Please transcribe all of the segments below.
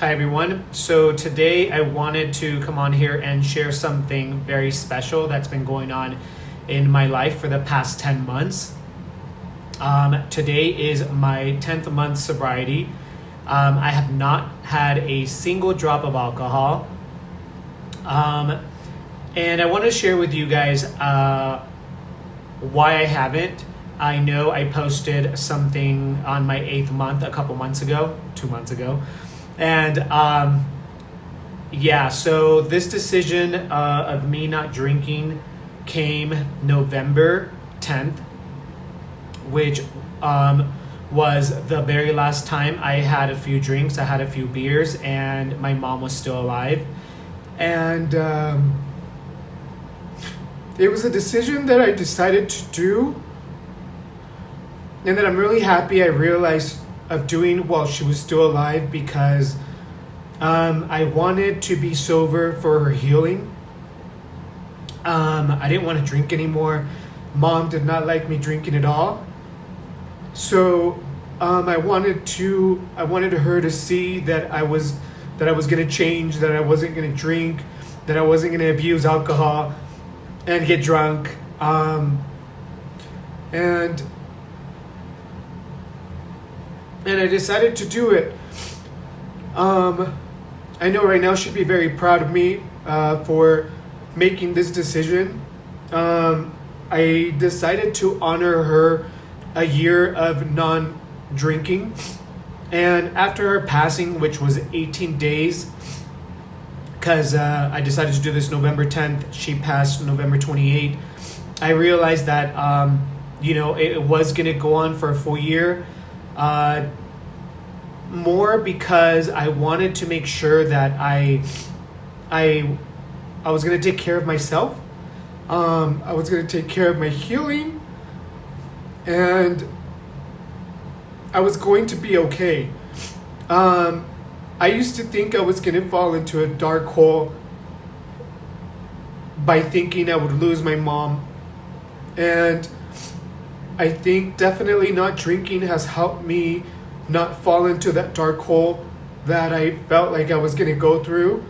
Hi everyone. So today I wanted to come on here and share something very special that's been going on in my life for the past 10 months. Today is my 10th month sobriety. I have not had a single drop of alcohol. And I want to share with you guys why I haven't. I know I posted something on my 8th month a couple months ago, 2 months ago. And so this decision of me not drinking came November 10th, which was the very last time I had a few drinks. I had a few beers and my mom was still alive. And it was a decision that I decided to do and that I'm really happy I realized of doing while she was still alive, because I wanted to be sober for her healing. I didn't want to drink anymore. Mom did not like me drinking at all. So I wanted her to see that I was going to change, that I wasn't going to drink, that I wasn't going to abuse alcohol and get drunk. And I decided to do it. I know right now she'd be very proud of me for making this decision. I decided to honor her a year of non-drinking. And after her passing, which was 18 days, because I decided to do this November 10th, she passed November 28th, I realized that, it was going to go on for a full year. More because I wanted to make sure that I was going to take care of myself. I was going to take care of my healing, and I was going to be okay. I used to think I was going to fall into a dark hole by thinking I would lose my mom. And I think definitely not drinking has helped me not fall into that dark hole that I felt like I was going to go through.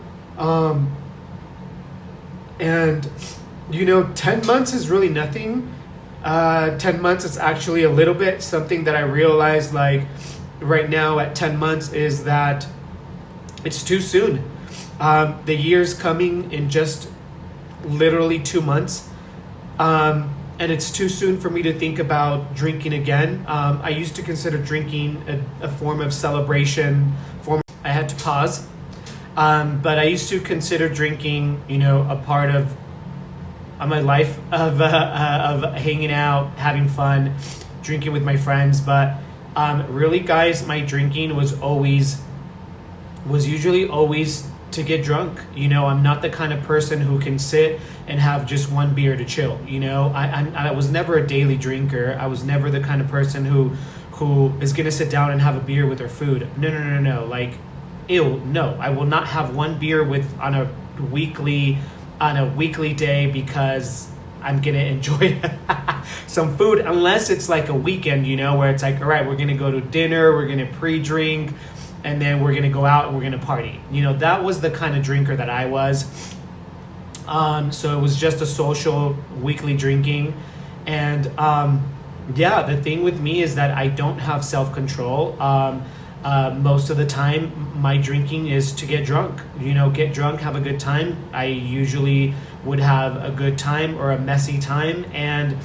10 months is really nothing. 10 months is actually a little bit. Something that I realized like right now at 10 months is that it's too soon. The year's coming in just literally 2 months. And it's too soon for me to think about drinking again. I used to consider drinking a form of celebration. I had to pause. But I used to consider drinking, a part of my life of hanging out, having fun, drinking with my friends. But really, guys, my drinking was usually always to get drunk. I'm not the kind of person who can sit and have just one beer to chill. I was never a daily drinker. I was never the kind of person who is gonna sit down and have a beer with her food. No. Like, ew, no. I will not have one beer on a weekly day because I'm gonna enjoy some food, unless it's like a weekend, where it's like, all right, we're gonna go to dinner, we're gonna pre-drink, and then we're going to go out and we're going to party. That was the kind of drinker that I was. So it was just a social weekly drinking. And the thing with me is that I don't have self-control. Most of the time, my drinking is to get drunk. Get drunk, have a good time. I usually would have a good time or a messy time. And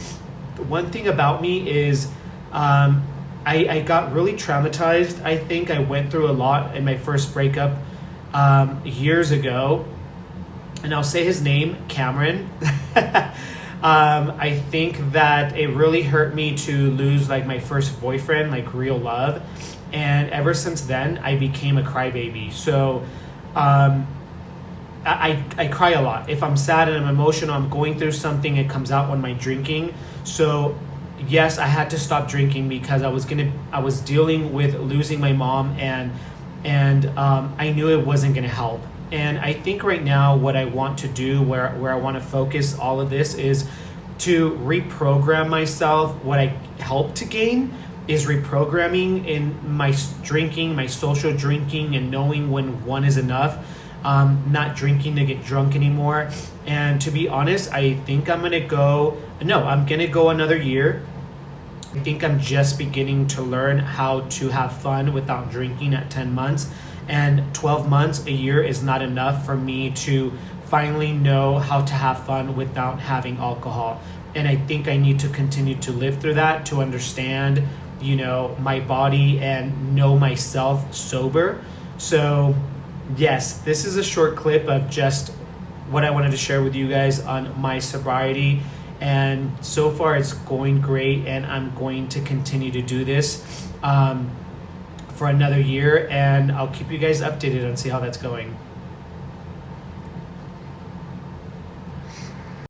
one thing about me is I got really traumatized. I think I went through a lot in my first breakup years ago. And I'll say his name, Cameron. I think that it really hurt me to lose like my first boyfriend, like real love. And ever since then, I became a crybaby. So I cry a lot. If I'm sad and I'm emotional, I'm going through something, it comes out when I'm drinking. So yes, I had to stop drinking because I was dealing with losing my mom, and I knew it wasn't gonna help. And I think right now what I want to do, where I want to focus all of this, is to reprogram myself, what I hope to gain, is reprogramming in my drinking, my social drinking, and knowing when one is enough. Not drinking to get drunk anymore. And to be honest, I think I'm gonna go another year. I think I'm just beginning to learn how to have fun without drinking at 10 months. And 12 months, a year is not enough for me to finally know how to have fun without having alcohol. And I think I need to continue to live through that to understand, my body and know myself sober. So yes, this is a short clip of just what I wanted to share with you guys on my sobriety. And so far it's going great, and I'm going to continue to do this for another year, and I'll keep you guys updated and see how that's going.